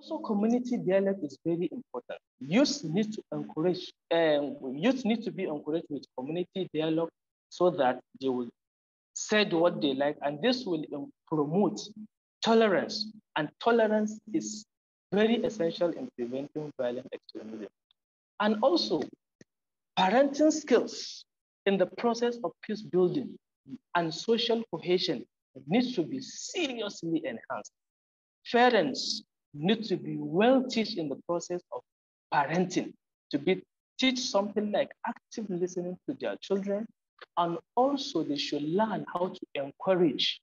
Also, community dialogue is very important. Youth need to encourage, youth need to be encouraged with community dialogue so that they will say what they like, and this will promote tolerance. And tolerance is very essential in preventing violent extremism. And also, parenting skills in the process of peace building and social cohesion needs to be seriously enhanced. Parents need to be well taught in the process of parenting, to teach something like active listening to their children, and also they should learn how to encourage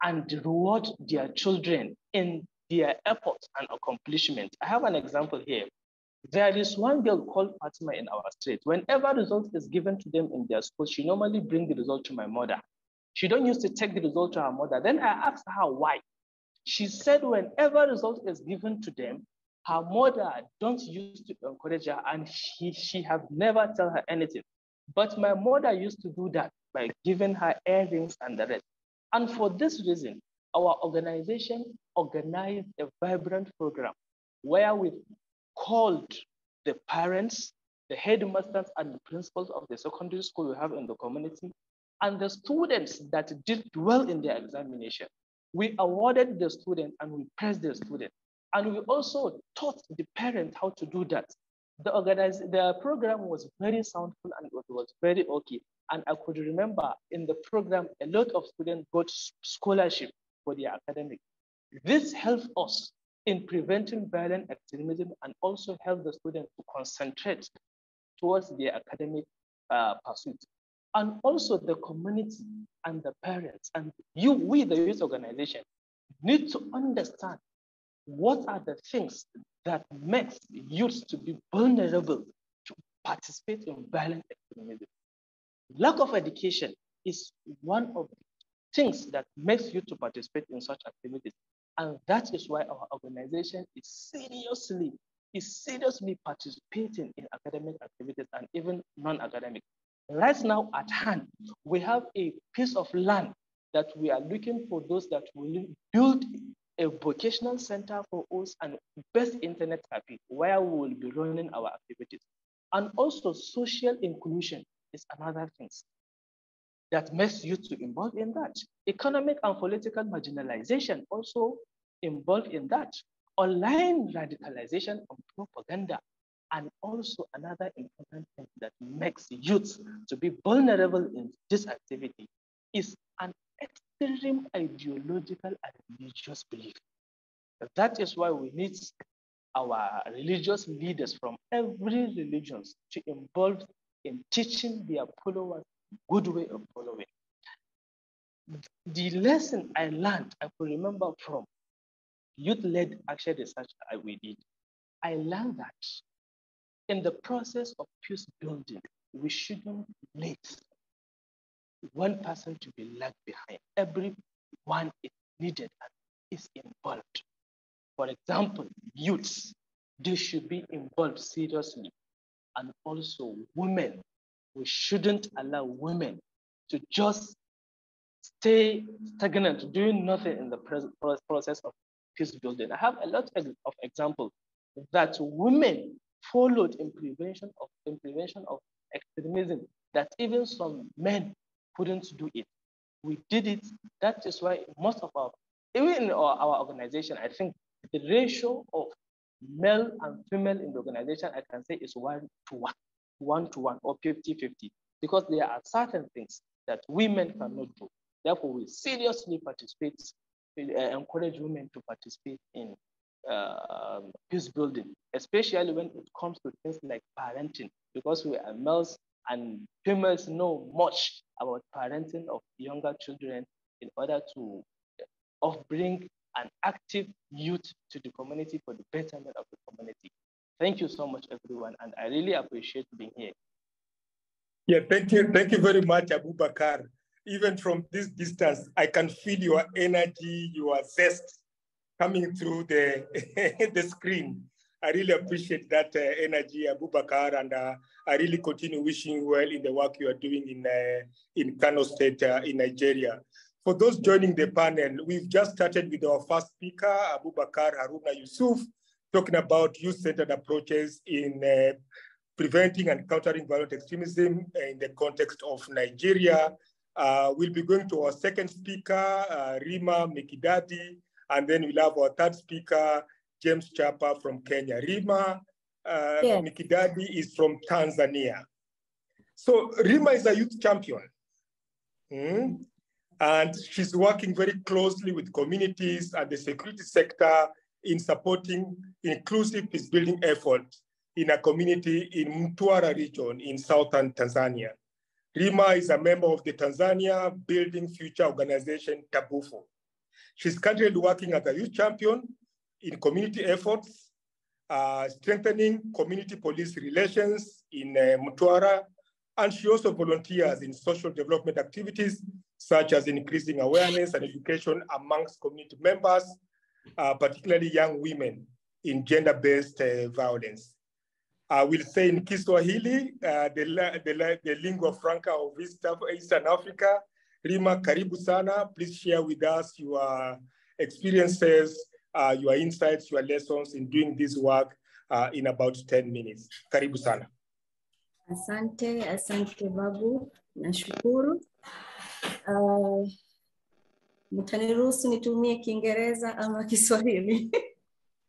and reward their children in their efforts and accomplishments. I have an example here. There is one girl called Fatima in our street. Whenever result is given to them in their school, she normally brings the result to my mother. She don't used to take the result to her mother. Then I asked her why. She said whenever result is given to them, her mother don't used to encourage her, and she have never tell her anything. But my mother used to do that by giving her earrings and the rest. And for this reason, our organization organized a vibrant program where we called the parents, the headmasters, and the principals of the secondary school we have in the community, and the students that did well in their examination. We awarded the student and we praised the student. And we also taught the parent how to do that. The program was very soundful and it was very okay. And I could remember in the program, a lot of students got scholarship for their academic. This helped us in preventing violent extremism and also help the students to concentrate towards their academic pursuit. And also the community and the parents and we, the youth organization, need to understand what are the things that makes youth to be vulnerable to participate in violent extremism. Lack of education is one of the things that makes you to participate in such activities. And that is why our organization is seriously participating in academic activities and even non-academic. Right now at hand, we have a piece of land that we are looking for those that will build a vocational center for us and best internet cafe where we will be running our activities. And also social inclusion is another thing that makes youth to involve in that. Economic and political marginalization also involved in that. Online radicalization and propaganda. And also another important thing that makes youth to be vulnerable in this activity is an extreme ideological and religious belief. That is why we need our religious leaders from every religion to involve in teaching their followers good way of following. The lesson I learned, I could remember from youth-led action research we did, I learned that in the process of peace building, we shouldn't let one person to be left behind. Everyone is needed and is involved. For example, youths, they should be involved seriously. And also women, we shouldn't allow women to just stay stagnant, doing nothing in the process of peace building. I have a lot of examples that women followed in prevention of extremism that even some men couldn't do it. We did it. That is why most of even in our organization, I think the ratio of male and female in the organization, I can say is 1 to 1 or 50-50, because there are certain things that women cannot do. Therefore, we seriously encourage women to participate in peace building, especially when it comes to things like parenting, because we are males and females know much about parenting of younger children in order to bring an active youth to the community for the betterment of the community. Thank you so much, everyone, and I really appreciate being here. Yeah, thank you very much, Abubakar. Even from this distance, I can feel your energy, your zest coming through the, the screen. I really appreciate that energy, Abubakar, and I really continue wishing you well in the work you are doing in Kano State in Nigeria. For those joining the panel, we've just started with our first speaker, Abubakar Haruna Yusuf, talking about youth-centered approaches in preventing and countering violent extremism in the context of Nigeria. We'll be going to our second speaker, Rima Mikidadi, and then we'll have our third speaker, James Chapa from Kenya. Rima Mikidadi is from Tanzania. So Rima is a youth champion. And she's working very closely with communities and the security sector in supporting inclusive peacebuilding efforts in a community in Mtwara region in southern Tanzania. Rima is a member of the Tanzania Building Future organization, TABUFO. She's currently working as a youth champion in community efforts, strengthening community police relations in Mtwara, and she also volunteers in social development activities, such as increasing awareness and education amongst community members, particularly young women, in gender-based violence. I will say in Kiswahili, the lingua franca of Eastern Africa. Rima, karibu sana. Please share with us your experiences, your insights, your lessons in doing this work in about 10 minutes. Karibu sana. Asante Babu, nashukuru. Mtaniruhusu nitumie Kiingereza ama Kiswahili?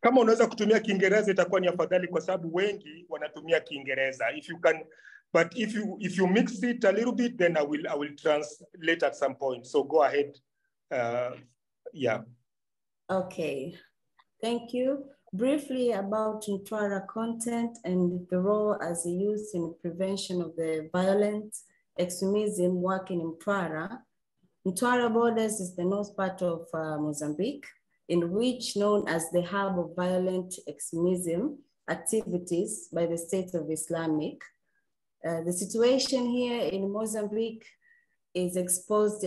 Kama unaweza kutumia Kiingereza itakuwa ni afadhali kwa sababu wengi wanatumia Kiingereza. If you can, but if you mix it a little bit, then I will translate at some point. So go ahead. Yeah. Okay. Thank you. Briefly about Mtwara content and the role as a youth in prevention of the violent extremism work in Mtwara. Mtwara borders is the north part of Mozambique, in which known as the hub of violent extremism activities by the State of Islamic. The situation here in Mozambique is exposed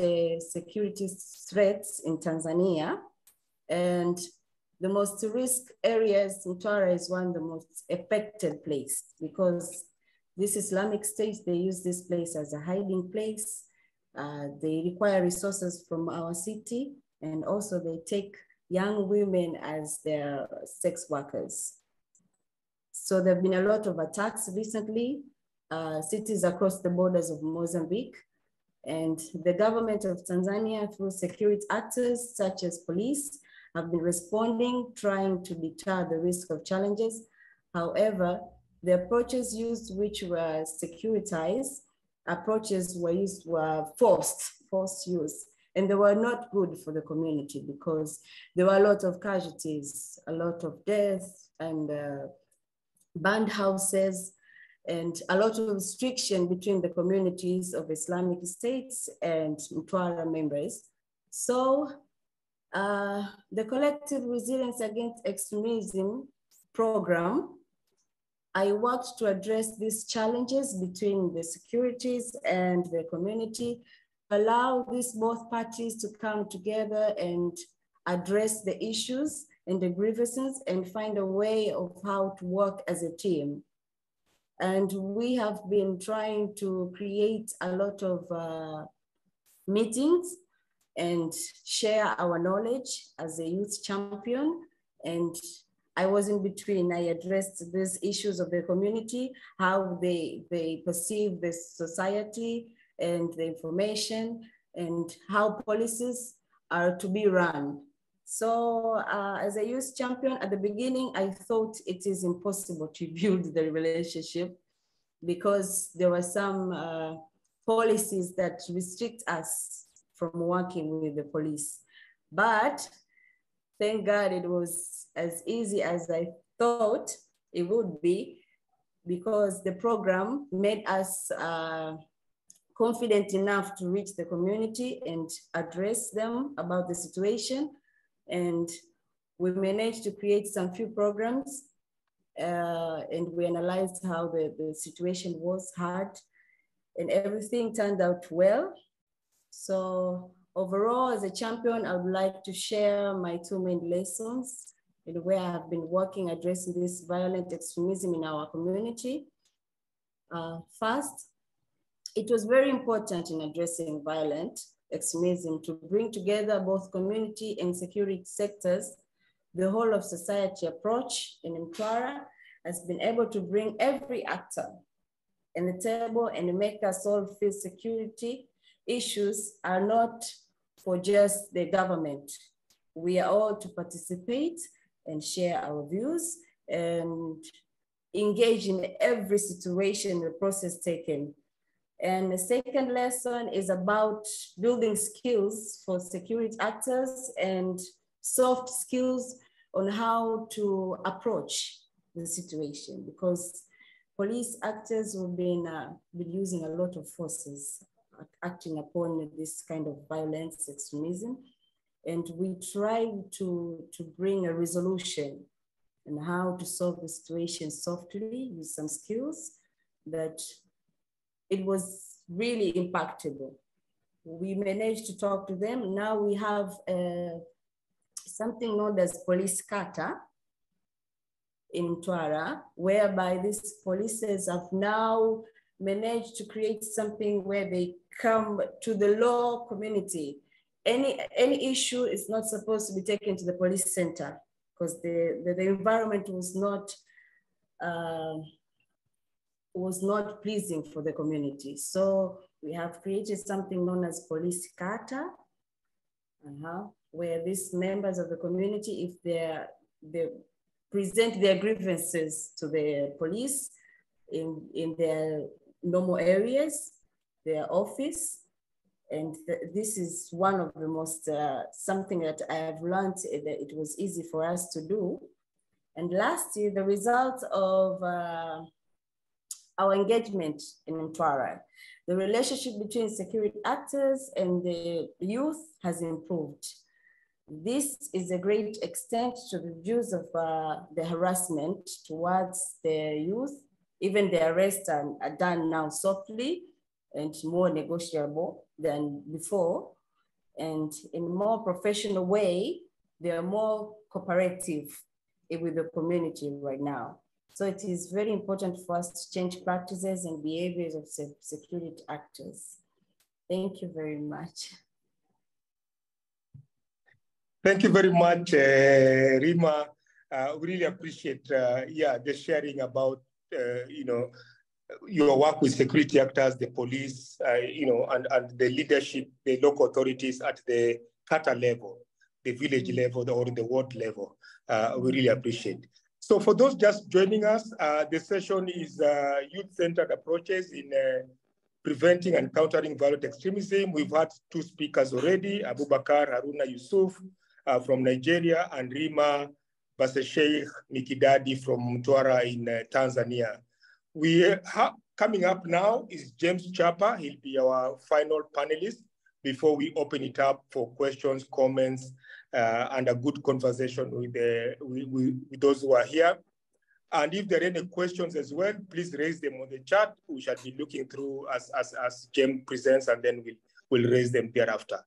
security threats in Tanzania, and the most risk areas, Mtwara is one of the most affected place because this Islamic State, they use this place as a hiding place. They require resources from our city, and also they take young women as their sex workers. So there have been a lot of attacks recently, cities across the borders of Mozambique, and the government of Tanzania through security actors such as police have been responding, trying to deter the risk of challenges. However, the approaches used, which were securitized, approaches were forced use, and they were not good for the community because there were a lot of casualties, a lot of deaths, and burned houses, and a lot of restriction between the communities of Islamic states and Mtwara members. So the Collective Resilience Against Extremism program, I worked to address these challenges between the securities and the community, allow these both parties to come together and address the issues and the grievances and find a way of how to work as a team. And we have been trying to create a lot of meetings and share our knowledge as a youth champion. And I was in between. I addressed these issues of the community, how they perceive the society and the information, and how policies are to be run. So as a youth champion, at the beginning, I thought it is impossible to build the relationship because there were some policies that restrict us from working with the police. But thank God it was as easy as I thought it would be, because the program made us confident enough to reach the community and address them about the situation. And we managed to create some few programs and we analyzed how the situation was hard, and everything turned out well. So overall, as a champion, I would like to share my two main lessons in where I have been working addressing this violent extremism in our community. First, it was very important in addressing violent extremism to bring together both community and security sectors. The whole of society approach in Mtwara has been able to bring every actor in the table and make us all feel security issues are not for just the government. We are all to participate and share our views and engage in every situation, the process taken. And the second lesson is about building skills for security actors and soft skills on how to approach the situation, because police actors have been using a lot of forces acting upon this kind of violence, extremism. And we try to bring a resolution and how to solve the situation softly with some skills that it was really impactable. We managed to talk to them. Now we have something known as police kata in Mtwara, whereby these polices have now managed to create something where they come to the law community. Any issue is not supposed to be taken to the police center because the environment was not pleasing for the community. So we have created something known as police kata, where these members of the community, if they present their grievances to the police in their normal areas, their office. And this is one of the most, something that I have learned that it was easy for us to do. And lastly, the result of our engagement in Mtwara, the relationship between security actors and the youth has improved. This is a great extent to the views of the harassment towards the youth. Even the arrests are done now softly and more negotiable than before. And in a more professional way, they are more cooperative with the community right now. So it is very important for us to change practices and behaviors of security actors. Thank you very much. Thank you very much, Rima. We really appreciate the sharing about your work with security actors, the police, and the leadership, the local authorities at the kata level, the village level, or the ward level. We really appreciate. So for those just joining us, the session is youth-centered approaches in preventing and countering violent extremism. We've had two speakers already, Abubakar Haruna Yusuf from Nigeria and Rima Basesheikh Mikidadi from Mtwara in Tanzania. Coming up now is James Chapa. He'll be our final panelist before we open it up for questions, comments, and a good conversation with those who are here. And if there are any questions as well, please raise them on the chat. We shall be looking through as James presents, and then we'll raise them thereafter.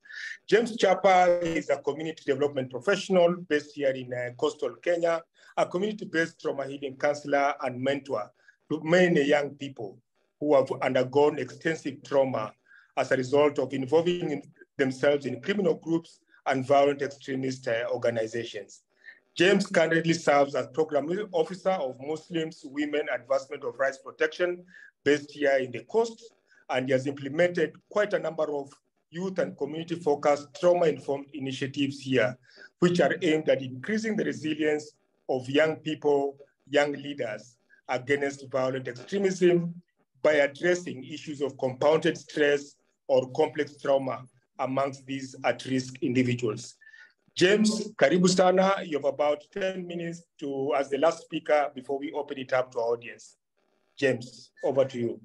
James Chapa is a community development professional based here in coastal Kenya, a community-based trauma healing counselor and mentor to many young people who have undergone extensive trauma as a result of involving themselves in criminal groups and violent extremist organizations. James currently serves as Program Officer of Muslims Women Advancement of Rights Protection based here in the coast, and he has implemented quite a number of youth and community-focused trauma-informed initiatives here, which are aimed at increasing the resilience of young people, young leaders against violent extremism by addressing issues of compounded stress or complex trauma amongst these at-risk individuals. James, karibu sana. You have about 10 minutes as the last speaker before we open it up to our audience. James, over to you.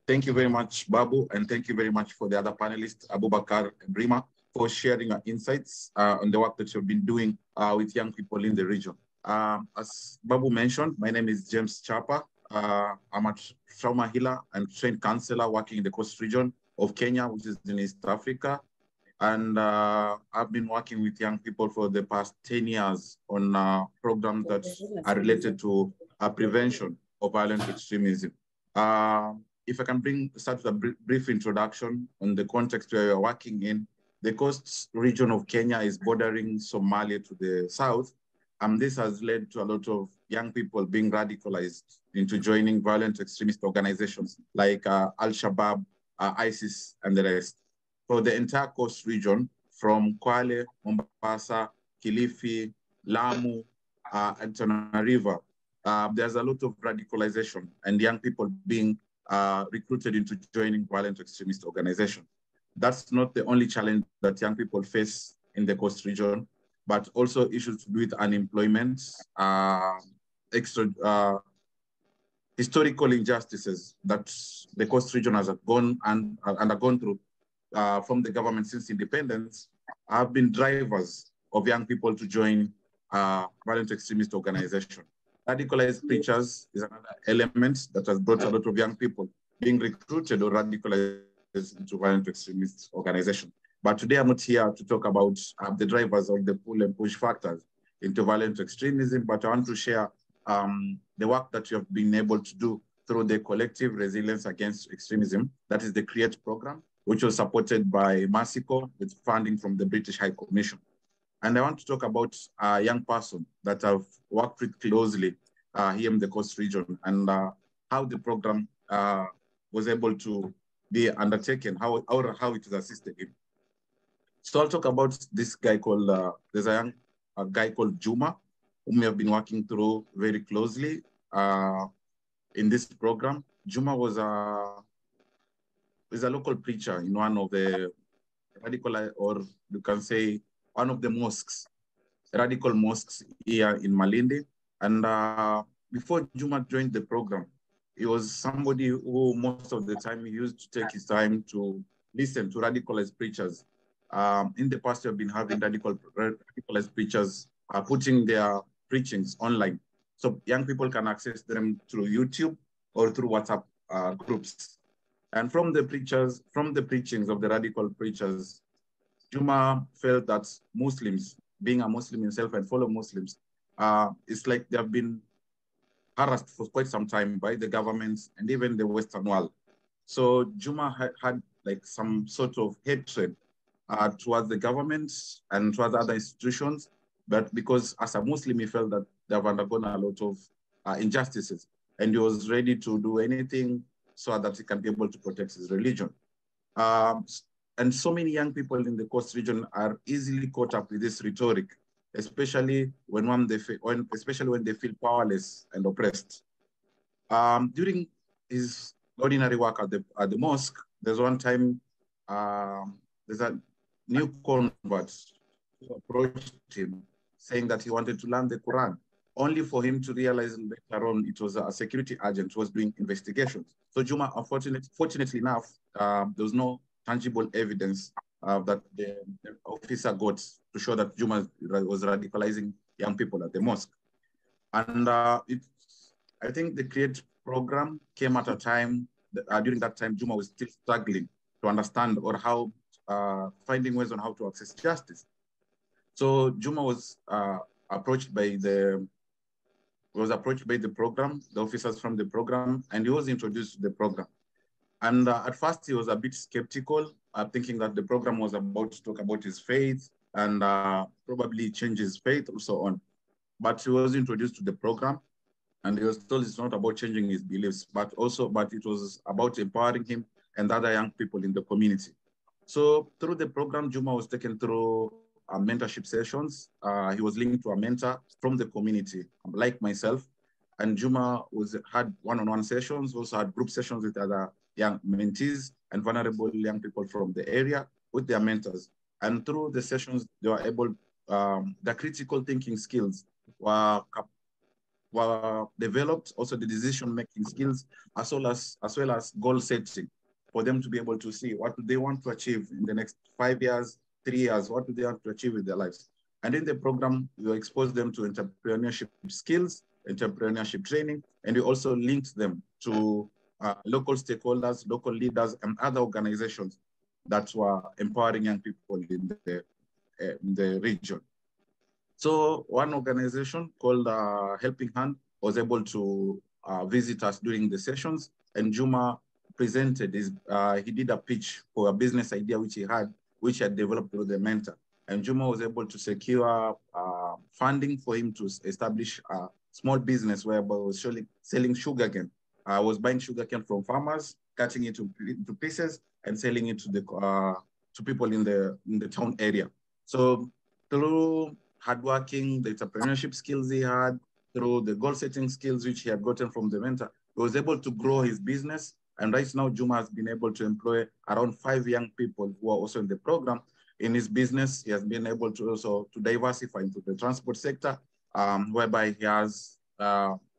Thank you very much, Babu, and thank you very much for the other panelists, Abubakar and Rima, for sharing our insights on the work that you've been doing with young people in the region. As Babu mentioned, my name is James Chapa. I'm a trauma healer and trained counselor working in the coast region of Kenya, which is in East Africa. And I've been working with young people for the past 10 years on programs that are related to prevention of violent extremism. if I can start with a brief introduction on the context where we're working in, the coast region of Kenya is bordering Somalia to the south. This has led to a lot of young people being radicalized into joining violent extremist organizations like Al-Shabaab, ISIS, and the rest. For the entire coast region, from Kwale, Mombasa, Kilifi, Lamu, and Tana River, there's a lot of radicalization and young people being recruited into joining violent extremist organizations. That's not the only challenge that young people face in the coast region, but also issues to do with unemployment, historical injustices that the coast region has undergone through from the government since independence have been drivers of young people to join violent extremist organizations. Radicalized preachers is another element that has brought a lot of young people being recruited or radicalized into violent extremist organizations. But today I'm not here to talk about the drivers or the pull and push factors into violent extremism, but I want to share the work that you have been able to do through the Collective Resilience Against Extremism, that is the CREATE program, which was supported by Mexico with funding from the British High Commission. And I want to talk about a young person that I've worked with closely here in the coast region and how the program was able to be undertaken, how it has assisted him. So I'll talk about this guy called, there's a guy called Juma, whom we have been working through very closely in this program. Juma was is a local preacher in one of the radical, or you can say one of the mosques, radical mosques here in Malindi. And before Juma joined the program, he was somebody who most of the time he used to take his time to listen to radicalized preachers. In the past, we have been having radicalized preachers putting their preachings online. So young people can access them through YouTube or through WhatsApp groups. And from the preachings of the radical preachers, Juma felt that Muslims, being a Muslim himself and fellow Muslims, it's like they have been harassed for quite some time by the governments and even the Western world. So Juma had like some sort of hatred towards the government and towards other institutions, but because as a Muslim, he felt that they have undergone a lot of injustices, and he was ready to do anything so that he can be able to protect his religion. And so many young people in the coast region are easily caught up with this rhetoric, especially when they feel powerless and oppressed. During his ordinary work at the mosque, there's one time there's a new convert who approached him saying that he wanted to learn the Quran, only for him to realize later on it was a security agent who was doing investigations. So Juma, fortunately enough, there was no tangible evidence that the officer got to show that Juma was radicalizing young people at the mosque. And I think the CREATE program came at a time, during that time, Juma was still struggling to understand or how, finding ways on how to access justice. So Juma was approached by the program, the officers from the program, and he was introduced to the program. And at first he was a bit skeptical, thinking that the program was about to talk about his faith and probably change his faith or so on. But he was introduced to the program, and he was told it's not about changing his beliefs, but it was about empowering him and other young people in the community. So through the program, Juma was taken through mentorship sessions. He was linked to a mentor from the community, like myself. And Juma had one-on-one sessions, also had group sessions with other young mentees and vulnerable young people from the area with their mentors. And through the sessions, they were able, the critical thinking skills were developed, also the decision-making skills, as well as goal setting, for them to be able to see what do they want to achieve in the next 5 years, 3 years, what do they want to achieve with their lives. And in the program, we expose them to entrepreneurship skills, entrepreneurship training, and we also linked them to local stakeholders, local leaders, and other organizations that were empowering young people in the region. So one organization called Helping Hand was able to visit us during the sessions, and Juma presented is he did a pitch for a business idea which he had developed with the mentor. And Juma was able to secure funding for him to establish a small business whereby he was selling sugarcane. I was buying sugarcane from farmers, cutting it into pieces, and selling it to the to people in the town area. So through hardworking, the entrepreneurship skills he had, through the goal-setting skills which he had gotten from the mentor, he was able to grow his business. And right now, Juma has been able to employ around 5 young people who are also in the program. In his business, he has been able to also diversify into the transport sector, whereby he has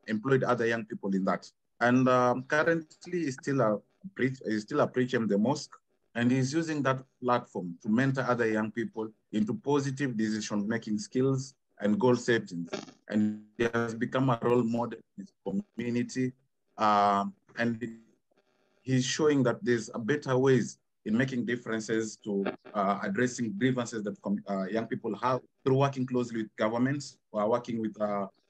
employed other young people in that. And currently, he's still a preacher in the mosque, and he's using that platform to mentor other young people into positive decision-making skills and goal settings. And he has become a role model in his community. And he's showing that there's a better ways in making differences to addressing grievances that young people have through working closely with governments, or working with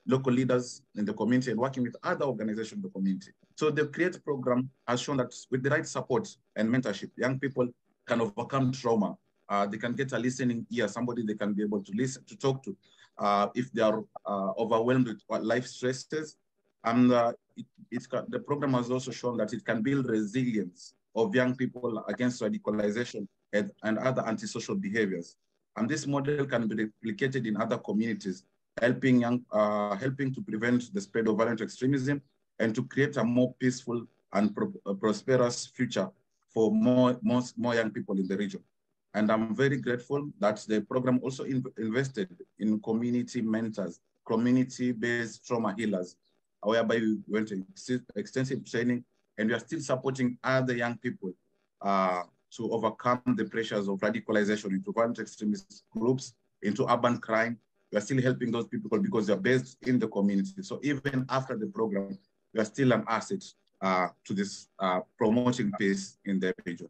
local leaders in the community, and working with other organizations in the community. So the CREATE program has shown that with the right support and mentorship, young people can overcome trauma. They can get a listening ear, somebody they can be able to listen, to talk to, if they are overwhelmed with life stresses. And the program has also shown that it can build resilience of young people against radicalization and other antisocial behaviors. And this model can be replicated in other communities, helping to prevent the spread of violent extremism and to create a more peaceful and prosperous future for more young people in the region. And I'm very grateful that the program also invested in community mentors, community-based trauma healers, whereby we went to extensive training, and we are still supporting other young people to overcome the pressures of radicalization into violent extremist groups, into urban crime. We are still helping those people because they are based in the community. So even after the program, we are still an asset to this promoting peace in the region.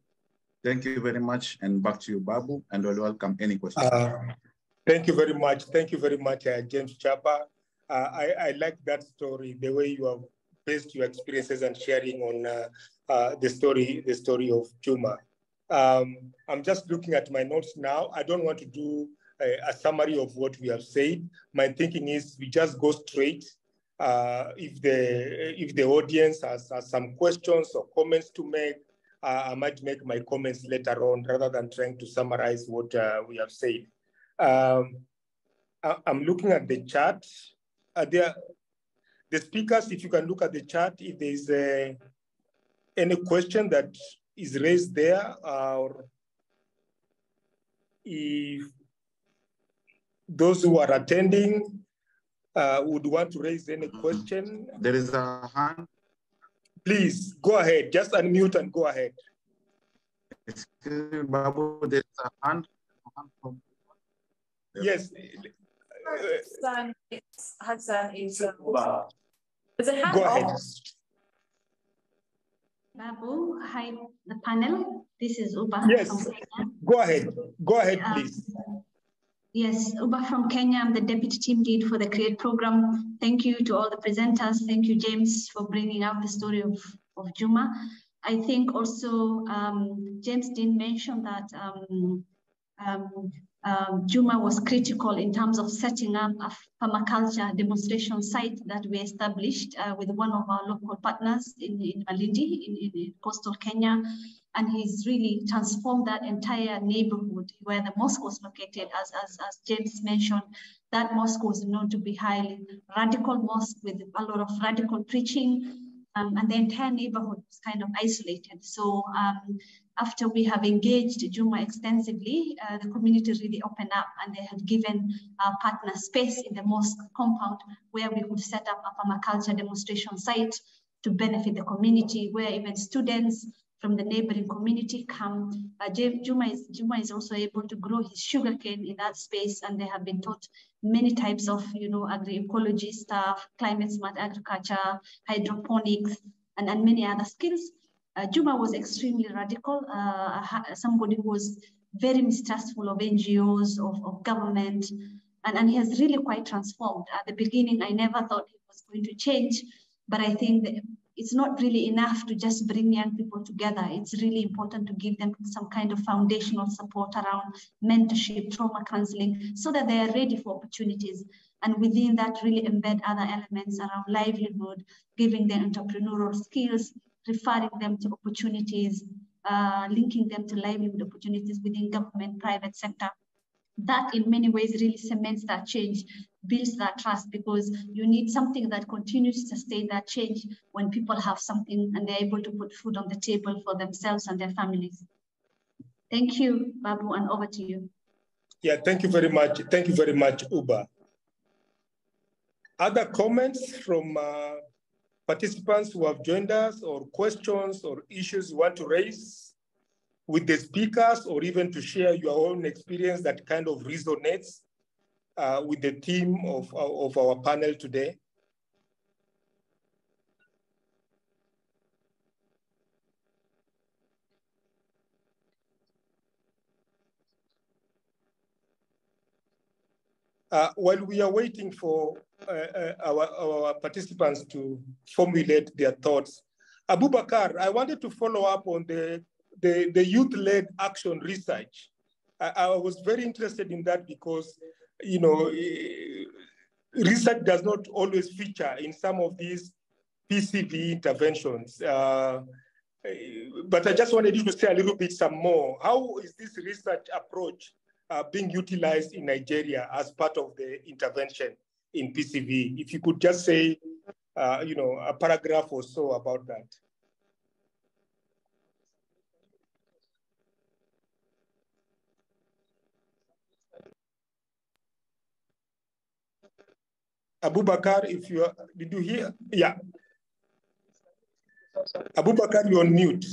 Thank you very much, and back to you, Babu, and we'll welcome any questions. Thank you very much. Thank you very much, James Chapa. I like that story, the way you have based your experiences and sharing on the story of Juma. I'm just looking at my notes now. I don't want to do a summary of what we have said. My thinking is we just go straight. If the audience has some questions or comments to make, I might make my comments later on rather than trying to summarize what we have said. I'm looking at the chat. The speakers, if you can look at the chat, if there's any question that is raised there, or if those who are attending would want to raise any question. There is a hand. Please go ahead, just unmute and go ahead. Excuse me, Babu, there's a hand. Yes. Hassan is there's a hand. Go ahead. Babu, hi, the panel. This is Uba. Yes, from Kenya. Go ahead. Go ahead, please. Yes, Uba from Kenya. I'm the deputy team lead for the CREATE program. Thank you to all the presenters. Thank you, James, for bringing up the story of Juma. I think also James didn't mention that Juma was critical in terms of setting up a permaculture demonstration site that we established with one of our local partners in Malindi, in coastal Kenya. And he's really transformed that entire neighborhood where the mosque was located. As James mentioned, that mosque was known to be highly radical mosque with a lot of radical preaching. And the entire neighborhood was kind of isolated. So after we have engaged Juma extensively, the community really opened up, and they had given our partner space in the mosque compound where we could set up a permaculture demonstration site to benefit the community, where even students from the neighboring community come. Juma is also able to grow his sugarcane in that space, and they have been taught many types of, agroecology stuff, climate smart agriculture, hydroponics, and many other skills. Juma was extremely radical, somebody who was very mistrustful of NGOs, of government, and he has really quite transformed. At the beginning, I never thought he was going to change, but I think that it's not really enough to just bring young people together. It's really important to give them some kind of foundational support around mentorship, trauma counseling, so that they are ready for opportunities. And within that, really embed other elements around livelihood, giving them entrepreneurial skills, referring them to opportunities, linking them to livelihood opportunities within government, private sector. That in many ways really cements that change, builds that trust, because you need something that continues to sustain that change when people have something and they're able to put food on the table for themselves and their families. Thank you, Babu, and over to you. Yeah, thank you very much. Thank you very much, Uba. Other comments from participants who have joined us, or questions or issues you want to raise with the speakers, or even to share your own experience that kind of resonates with the theme of our panel today? While we are waiting for our participants to formulate their thoughts, Abubakar, I wanted to follow up on the youth-led action research. I was very interested in that because, you know, research does not always feature in some of these PCVE interventions. But I just wanted you to say a little bit some more. How is this research approach being utilized in Nigeria as part of the intervention in PCVE? If you could just say, you know, a paragraph or so about that. Abubakar, if you are, did you hear? Yeah. Abubakar, you're on mute.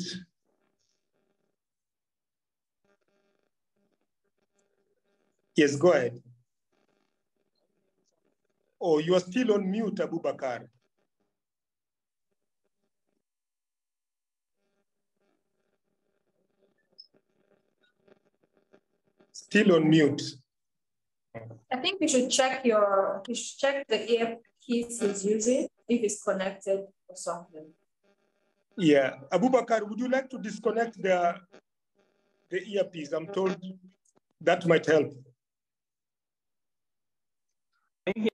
Yes, go ahead. Oh, you are still on mute, Abubakar. Still on mute. I think you should check the earpiece he's using, if it's connected or something. Yeah, Abubakar, would you like to disconnect the earpiece? I'm told that might help. Can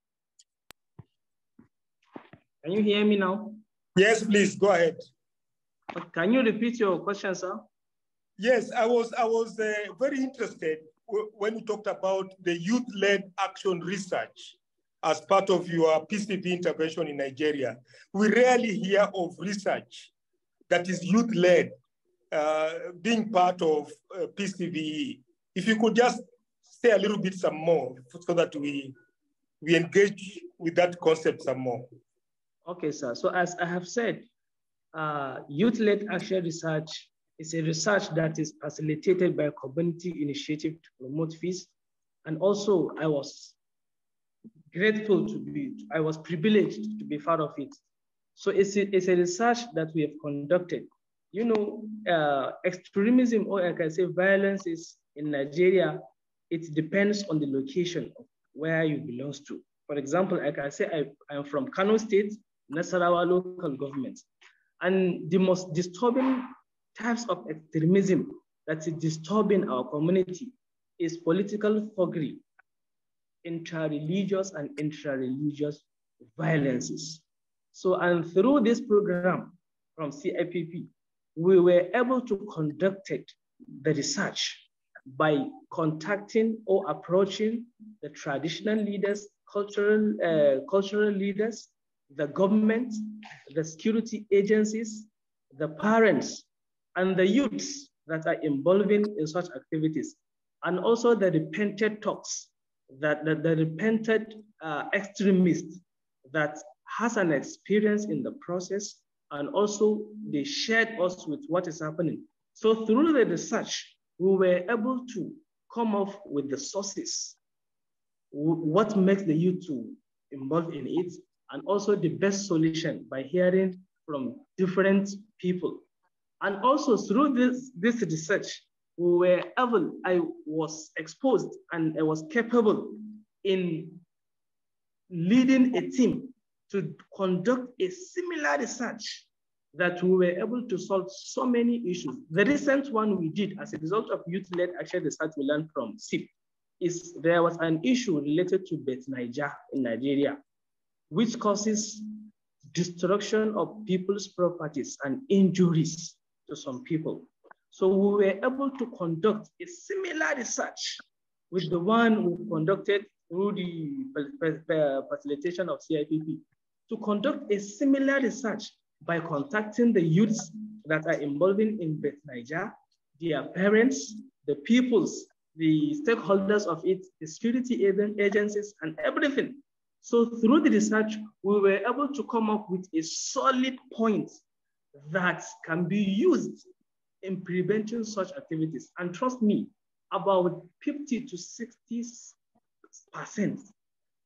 you hear me now? Yes, please, go ahead. Can you repeat your question, sir? Yes, I was very interested when you talked about the youth-led action research as part of your PCV intervention in Nigeria. We rarely hear of research that is youth-led being part of PCVE. If you could just say a little bit some more so that we engage with that concept some more. Okay, sir. So as I have said, youth-led action research is a research that is facilitated by a community initiative to promote peace. And also I was grateful I was privileged to be part of it. So it's a research that we have conducted. You know, extremism, or like I say, violence is in Nigeria, it depends on the location of where you belong to. For example, like I say, I'm from Kano State, Nasarawa local government. And the most disturbing types of extremism that is disturbing our community is political thuggery, intra-religious and intra-religious violences. So, and through this program from CIPP, we were able to conduct the research by contacting or approaching the traditional leaders, cultural leaders, the government, the security agencies, the parents, and the youths that are involving in such activities, and also the repented talks, the repented extremist that has an experience in the process, and also they shared us with what is happening. So through the research, we were able to come up with the sources, what makes the youth to involve in it, and also the best solution by hearing from different people. And also through this research, I was exposed and I was capable in leading a team to conduct a similar research that we were able to solve so many issues. The recent one we did as a result of youth-led action research we learned from SIP is there was an issue related to Bet Niger in Nigeria, which causes destruction of people's properties and injuries to some people. So we were able to conduct a similar research with the one we conducted through the facilitation of CIPP, to conduct a similar research by contacting the youths that are involving in Bet Niger, their parents, the peoples, the stakeholders of it, the security agencies, and everything. So through the research, we were able to come up with a solid point that can be used in preventing such activities. And trust me, about 50 to 60%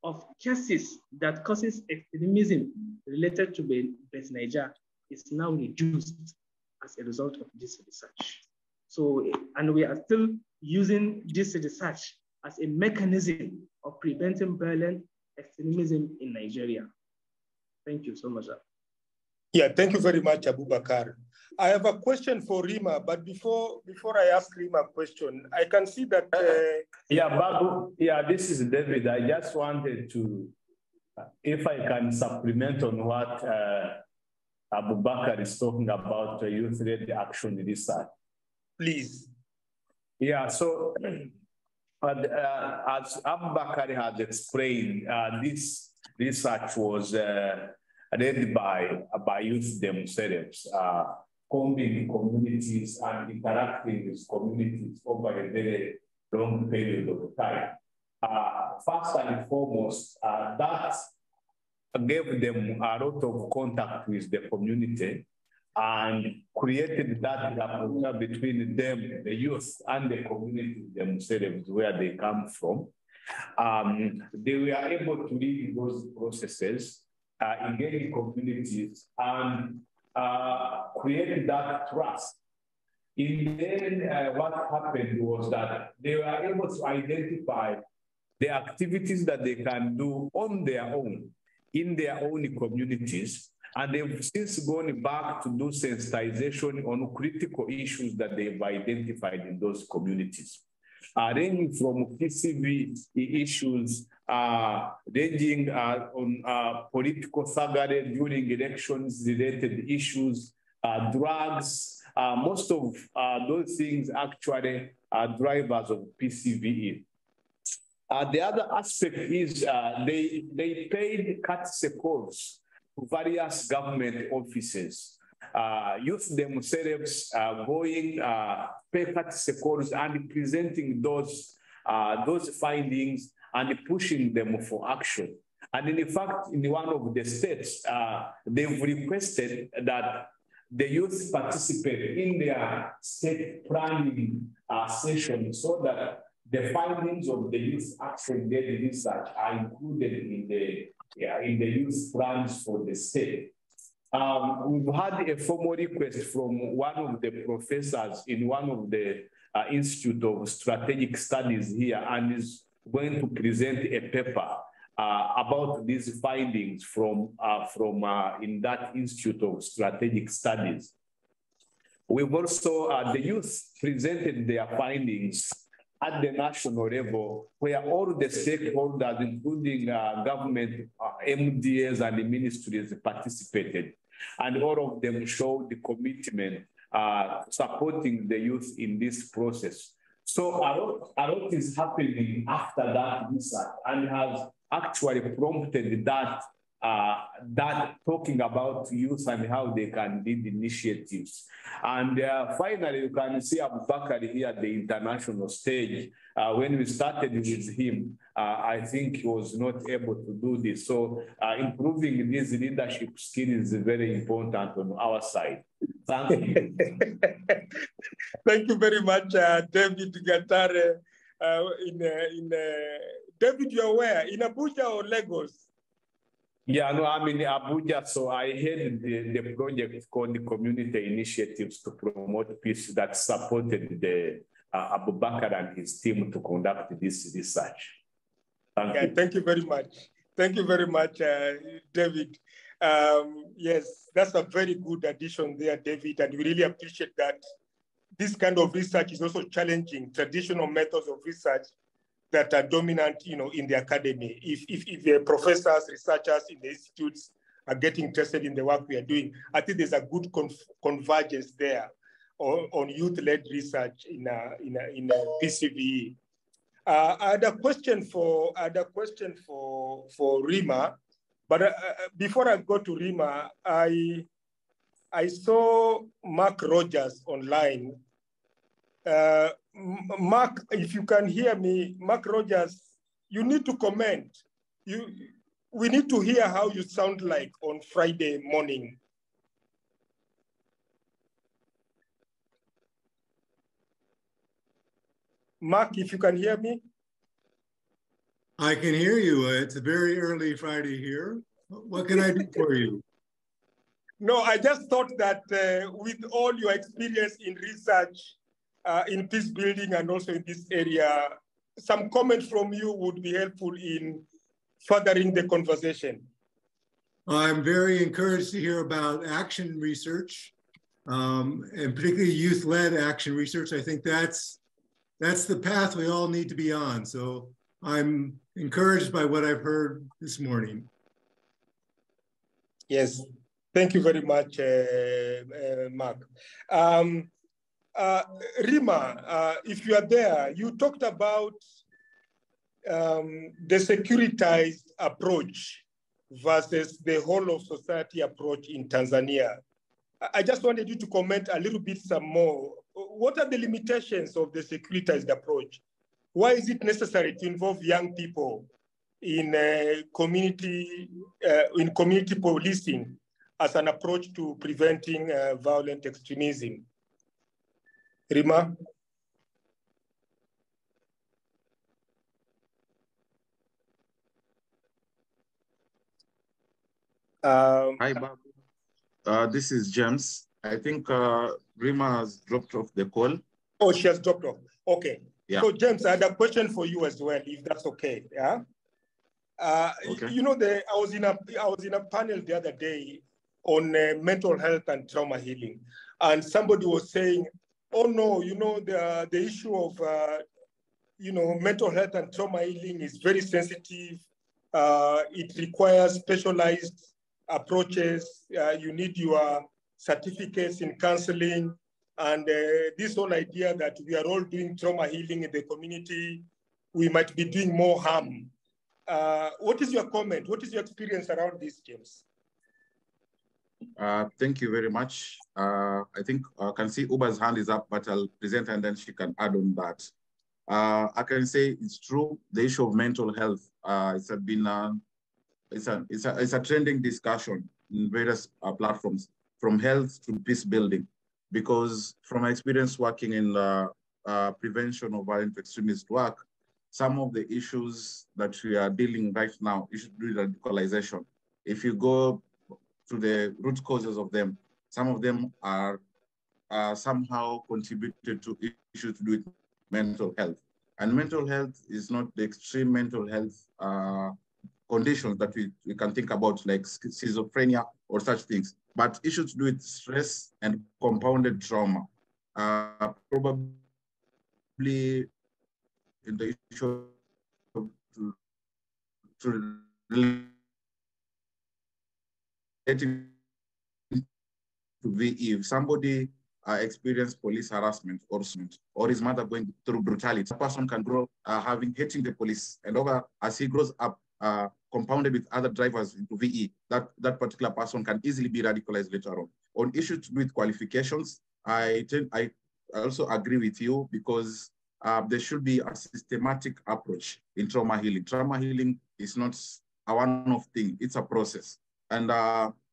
of cases that causes extremism related to Bet Niger is now reduced as a result of this research. So, and we are still using this research as a mechanism of preventing violent extremism in Nigeria. Thank you so much. Yeah, thank you very much, Abubakar. I have a question for Rima, but before I ask Rima a question, I can see that... Yeah, Babu, yeah, this is David. I just wanted to, if I can supplement on what Abubakar is talking about, youth-led action research. Please. Yeah, so as Abubakar has explained, this research was led by youth themselves, combing communities and interacting with communities over a very long period of time. First and foremost, that gave them a lot of contact with the community and created that rapport between them, the youth, and the community themselves, where they come from. They were able to lead those processes, engage communities, and create that trust. In the end, what happened was that they were able to identify the activities that they can do on their own, in their own communities, and they've since gone back to do sensitization on critical issues that they've identified in those communities. Ranging from PCV issues, ranging on political thuggery during elections related issues, drugs, most of those things actually are drivers of PCVE. The other aspect is they paid courtesy calls to various government offices. Youth themselves going, pay courtesy calls and presenting those findings and pushing them for action. And in fact, in one of the states, they've requested that the youth participate in their state planning session so that the findings of the youth action-led research are included in the youth plans for the state. We've had a formal request from one of the professors in one of the Institute of Strategic Studies here, and is going to present a paper about these findings from in that Institute of Strategic Studies. We've also, the youth presented their findings at the national level, where all the stakeholders, including government, MDAs and the ministries participated. And all of them showed the commitment supporting the youth in this process. So a lot is happening after that research and has actually prompted that talking about youth and how they can lead initiatives. And finally, you can see Abubakar here at the international stage. When we started with him, I think he was not able to do this. So improving these leadership skills is very important on our side. Thank you. Thank you very much, David Gatare. David, you're where? In Abuja or Lagos? Yeah, no, I'm in Abuja, so I headed the project called the Community Initiatives to Promote Peace that supported the Abubakar and his team to conduct this research. Thank you. Thank you very much. Thank you very much, David. Yes, that's a very good addition there, David, and we really appreciate that. This kind of research is also challenging traditional methods of research that are dominant, in the academy. If the professors, researchers in the institutes are getting interested in the work we are doing, I think there's a good convergence there on youth-led research in PCVE. I had a question for Rima, but before I go to Rima, I saw Mark Rogers online. Mark, if you can hear me, Mark Rogers, you need to comment. We need to hear how you sound like on Friday morning. Mark, if you can hear me. I can hear you. It's a very early Friday here. What can I do for you? No, I just thought that with all your experience in research, in peace building and also in this area, some comment from you would be helpful in furthering the conversation. I'm very encouraged to hear about action research, and particularly youth-led action research. I think that's the path we all need to be on. So I'm encouraged by what I've heard this morning. Yes, thank you very much, Mark. Rima, if you are there, you talked about the securitized approach versus the whole of society approach in Tanzania. I just wanted you to comment a little bit some more. What are the limitations of the securitized approach? Why is it necessary to involve young people in community policing as an approach to preventing violent extremism? Rima? Hi, Bob. This is James. I think Rima has dropped off the call. Oh, she has dropped off. Okay. Yeah. So, James, I had a question for you as well, if that's okay. Yeah. Okay. You know, I was in a panel the other day on mental health and trauma healing, and somebody was saying, "Oh no, the issue of mental health and trauma healing is very sensitive. It requires specialized approaches. You need your certificates in counseling. And this whole idea that we are all doing trauma healing in the community, we might be doing more harm." What is your comment? What is your experience around this, James? Thank you very much. I think I can see Uba's hand is up, but I'll present and then she can add on that. I can say it's true. The issue of mental health, it's a trending discussion in various platforms, from health to peace building, because from my experience working in prevention of violent extremist work, some of the issues that we are dealing right now, you should do radicalization. If you go to the root causes of them, some of them are somehow contributed to issues to do with mental health. And mental health is not the extreme mental health conditions that we can think about, like schizophrenia or such things, but issues to do with stress and compounded trauma. Probably in the issue to relating to VE, if somebody experienced police harassment or his mother going through brutality, a person can grow hating the police, and as he grows up, compounded with other drivers into VE, that particular person can easily be radicalized later on. On issues to do with qualifications, I also agree with you, because there should be a systematic approach in trauma healing. Trauma healing is not a one-off thing, it's a process. And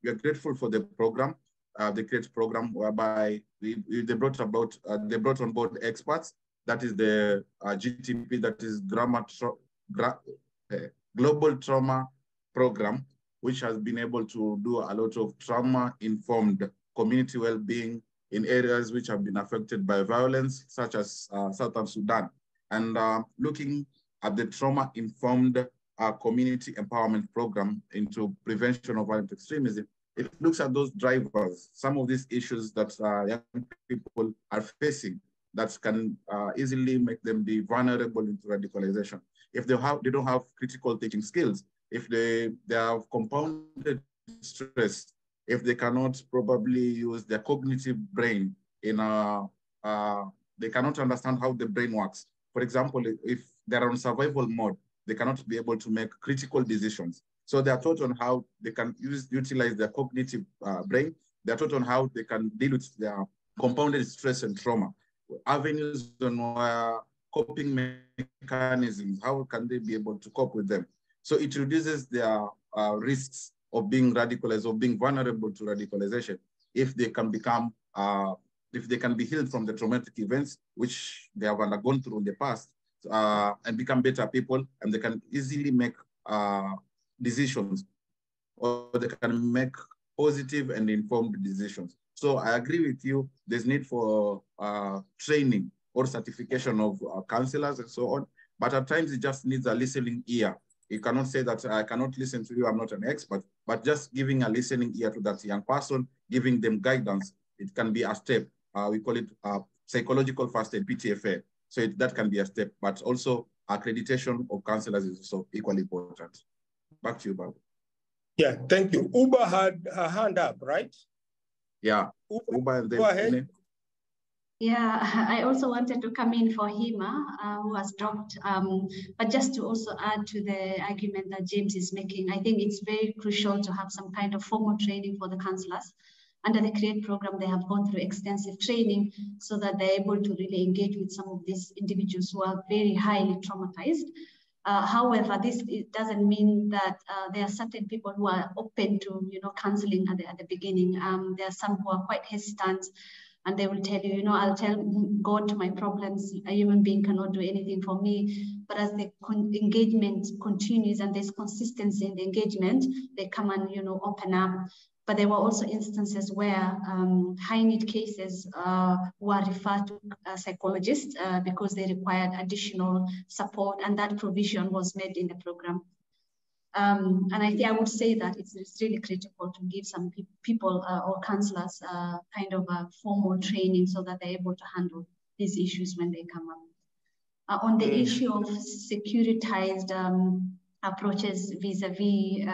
we are grateful for the program, the CREATE program, whereby they brought on board experts. That is the GTP, that is Global Trauma Program, which has been able to do a lot of trauma-informed community well-being in areas which have been affected by violence, such as Southern Sudan. And looking at the trauma-informed community empowerment program into prevention of violent extremism, it looks at those drivers, some of these issues that young people are facing that can easily make them be vulnerable into radicalization. If they don't have critical thinking skills, if they have compounded stress, if they cannot probably use their cognitive brain in they cannot understand how the brain works. For example, if they're on survival mode, they cannot be able to make critical decisions. So they are taught on how they can utilize their cognitive brain. They're taught on how they can deal with their compounded stress and trauma. Avenues on coping mechanisms, how can they be able to cope with them? So it reduces their risks of being radicalized or being vulnerable to radicalization if they can become, if they can be healed from the traumatic events which they have undergone through in the past and become better people, and they can easily make decisions, or they can make positive and informed decisions. So I agree with you, there's need for training or certification of counselors and so on, but at times it just needs a listening ear. You cannot say that I cannot listen to you, I'm not an expert, but just giving a listening ear to that young person, giving them guidance, it can be a step. We call it psychological first aid, PTFA. So that can be a step, but also accreditation of counselors is also equally important. Back to you, Babu. Yeah, thank you. Uba had her hand up, right? Yeah, Uba, and then go ahead. Yeah, I also wanted to come in for Hima, who has dropped, but just to also add to the argument that James is making, I think it's very crucial to have some kind of formal training for the counselors. Under the CREATE program, they have gone through extensive training so that they're able to really engage with some of these individuals who are very highly traumatized. However, this doesn't mean that there are certain people who are open to, counseling at the beginning. There are some who are quite hesitant, and they will tell you, I'll tell God to my problems. A human being cannot do anything for me. But as the engagement continues and there's consistency in the engagement, they come and, open up. But there were also instances where high-need cases were referred to psychologists because they required additional support, and that provision was made in the program. And I think I would say that it's really critical to give some people or counselors kind of a formal training so that they're able to handle these issues when they come up. On the issue of securitized approaches vis-a-vis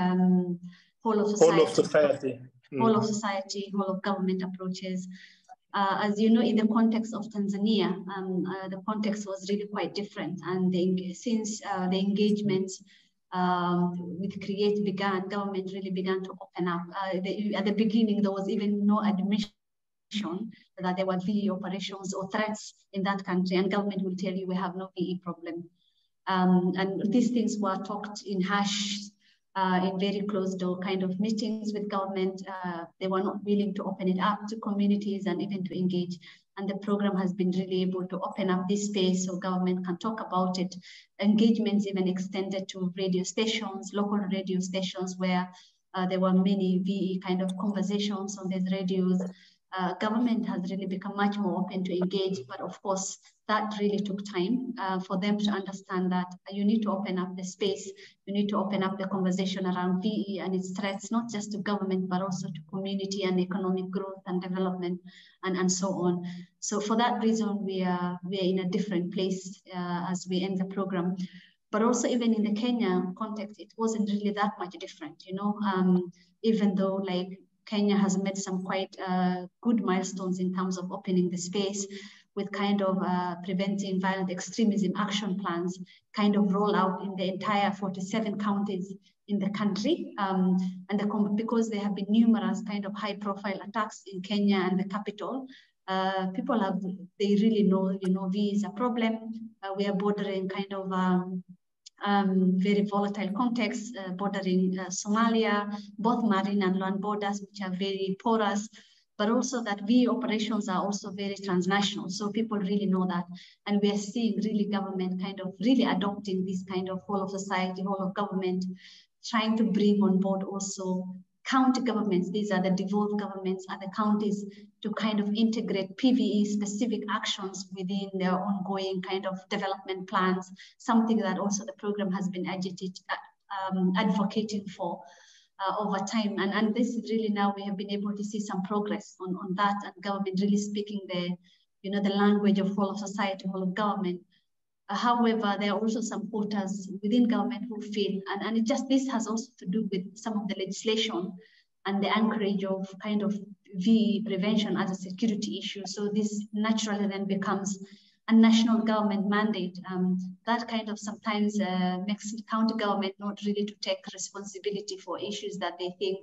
whole of society, whole of society, whole of government approaches. As you know, in the context of Tanzania, the context was really quite different. And since the engagement with CREATE began, government really began to open up. At the beginning, there was even no admission that there were VE operations or threats in that country, and government will tell you we have no VE problem. And these things were talked in hush, in very closed door kind of meetings with government. They were not willing to open it up to communities and even to engage. And the program has been really able to open up this space so government can talk about it. Engagements even extended to radio stations, local radio stations where there were many VE kind of conversations on these radios. Government has really become much more open to engage, but of course, that really took time for them to understand that you need to open up the space, you need to open up the conversation around VE and its threats, not just to government, but also to community and economic growth and development and so on. So for that reason, we are in a different place as we end the program. But also even in the Kenya context, it wasn't really that much different, even though like Kenya has made some quite good milestones in terms of opening the space with kind of preventing violent extremism action plans kind of roll out in the entire 47 counties in the country. Because there have been numerous kind of high profile attacks in Kenya and the capital, people they really know, VE is a problem. We are bordering kind of very volatile context, bordering Somalia, both marine and land borders, which are very porous, but also that VE operations are also very transnational. So people really know that. And we are seeing really government kind of really adopting this kind of whole of society, whole of government, trying to bring on board also county governments. These are the devolved governments and the counties to kind of integrate PVE specific actions within their ongoing kind of development plans, something that also the program has been advocating for over time. And this is really now we have been able to see some progress on that, and government really speaking the language of whole of society, whole of government. However, there are also some quarters within government who feel, and this has also to do with some of the legislation and the anchorage of kind of VE prevention as a security issue. So this naturally then becomes a national government mandate. That kind of sometimes makes county government not really to take responsibility for issues that they think,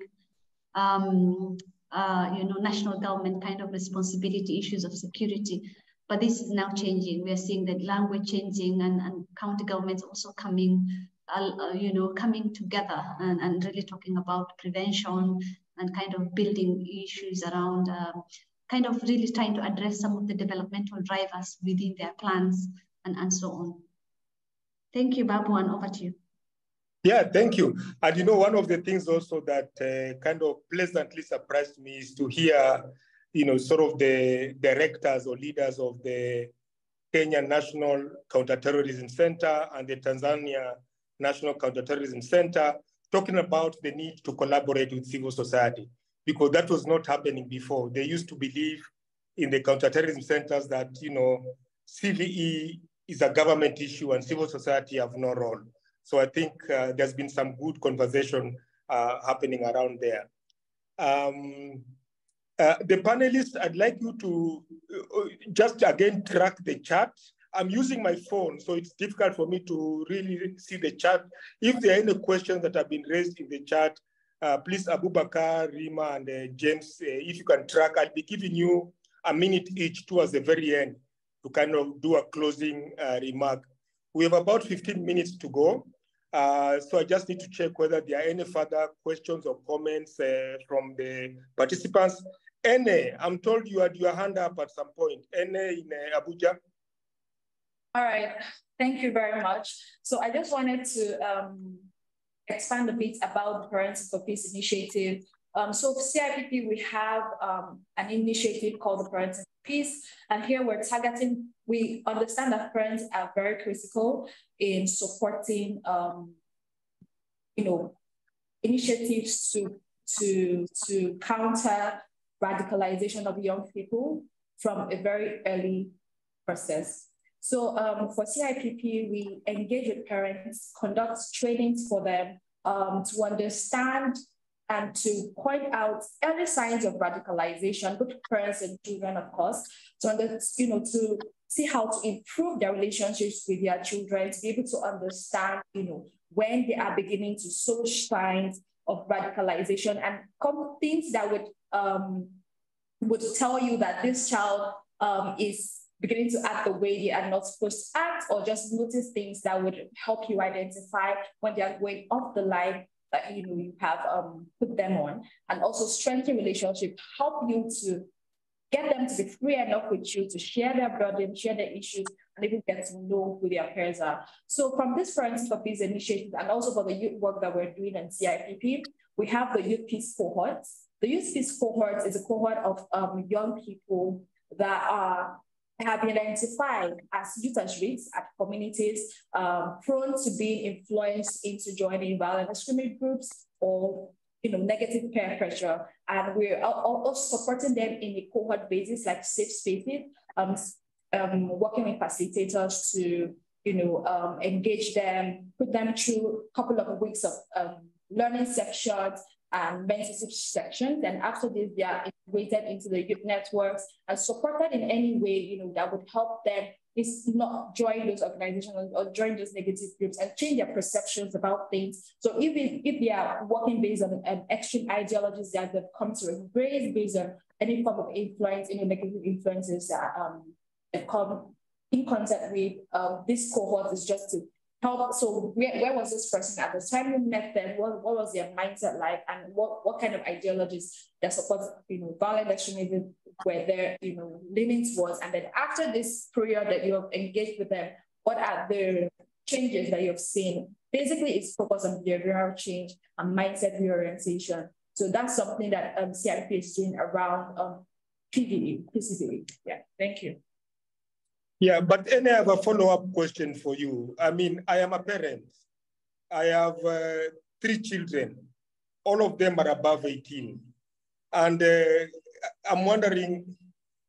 national government kind of responsibility issues of security. But this is now changing. We are seeing that language changing, and county governments also coming together and really talking about prevention and kind of building issues around, kind of really trying to address some of the developmental drivers within their plans and so on. Thank you, Babu, and over to you. Yeah, thank you. And one of the things also that kind of pleasantly surprised me is to hear, sort of the directors or leaders of the Kenya National Counterterrorism Center and the Tanzania National Counterterrorism Center talking about the need to collaborate with civil society, because that was not happening before. They used to believe in the counterterrorism centers that, CVE is a government issue and civil society have no role. So I think there's been some good conversation happening around there. The panelists, I'd like you to just again track the chat. I'm using my phone, so it's difficult for me to really see the chat. If there are any questions that have been raised in the chat, please, Abubakar, Rima, and James, if you can track, I'll be giving you a minute each towards the very end to kind of do a closing remark. We have about 15 minutes to go. So I just need to check whether there are any further questions or comments from the participants. Ene, I'm told you had your hand up at some point. Ene in Abuja. All right, thank you very much. So I just wanted to expand a bit about the Parents for Peace initiative. So for CIPP, we have an initiative called the Parents for Peace, and here we're targeting, we understand that parents are very critical in supporting, initiatives to counter radicalization of young people from a very early process. So for CIPP, we engage with parents, conduct trainings for them to understand and to point out early signs of radicalization, both parents and children, of course, to see how to improve their relationships with their children, to be able to understand, when they are beginning to show signs of radicalization, and things that would tell you that this child is beginning to act the way they are not supposed to act, or just notice things that would help you identify when they are going off the line that you have put them on, and also strengthen relationship, help you to get them to be free enough with you to share their burden, share their issues, and even get to know who their peers are. So from this Parents for Peace initiative, and also for the youth work that we're doing in CIPP, we have the Youth Peace Cohort. The Youth Peace Cohort is a cohort of young people that have been identified as youth at risk at communities prone to being influenced into joining violent extremist groups or negative peer pressure. And we're also supporting them in a cohort basis, like safe spaces, working with facilitators to engage them, put them through a couple of weeks of learning sections and mentorship sections. And after this, they are integrated into the youth networks and supported in any way that would help them is not join those organizations or join those negative groups and change their perceptions about things. So if they are working based on extreme ideologies that they've come to embrace based on any form of influence, negative influences that come in contact with, this cohort is just to help. So where was this person at the time we met them? What was their mindset like, and what kind of ideologies that support violent extremism were their leaning towards? And then after this period that you have engaged with them, what are the changes that you have seen? Basically, it's focused on behavioral change and mindset reorientation. So that's something that CIP is doing around Peacebuilding. Yeah, thank you. Yeah, but I have a follow-up question for you. I mean, I am a parent, I have 3 children. All of them are above 18. And I'm wondering,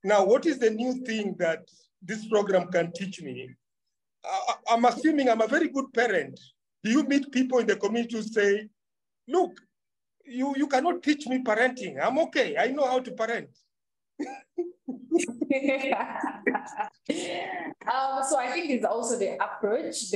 now, what is the new thing that this program can teach me? I'm assuming I'm a very good parent. Do you meet people in the community who say, look, you cannot teach me parenting. I'm okay. I know how to parent. So I think it's also the approach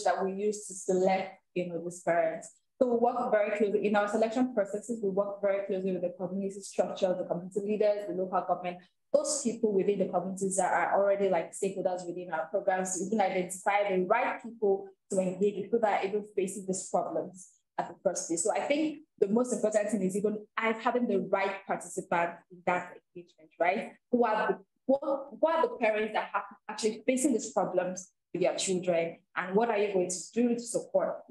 that we use to select, these parents. So we work very closely in our selection processes. We work very closely with the community structure, the community leaders, the local government, those people within the communities that are already like stakeholders within our programs to even identify the right people to engage with, people that are even facing these problems at the first place. So I think the most important thing is even having the right participants in that engagement, right? Who are the parents that are actually facing these problems with their children, and what are you going to do to support,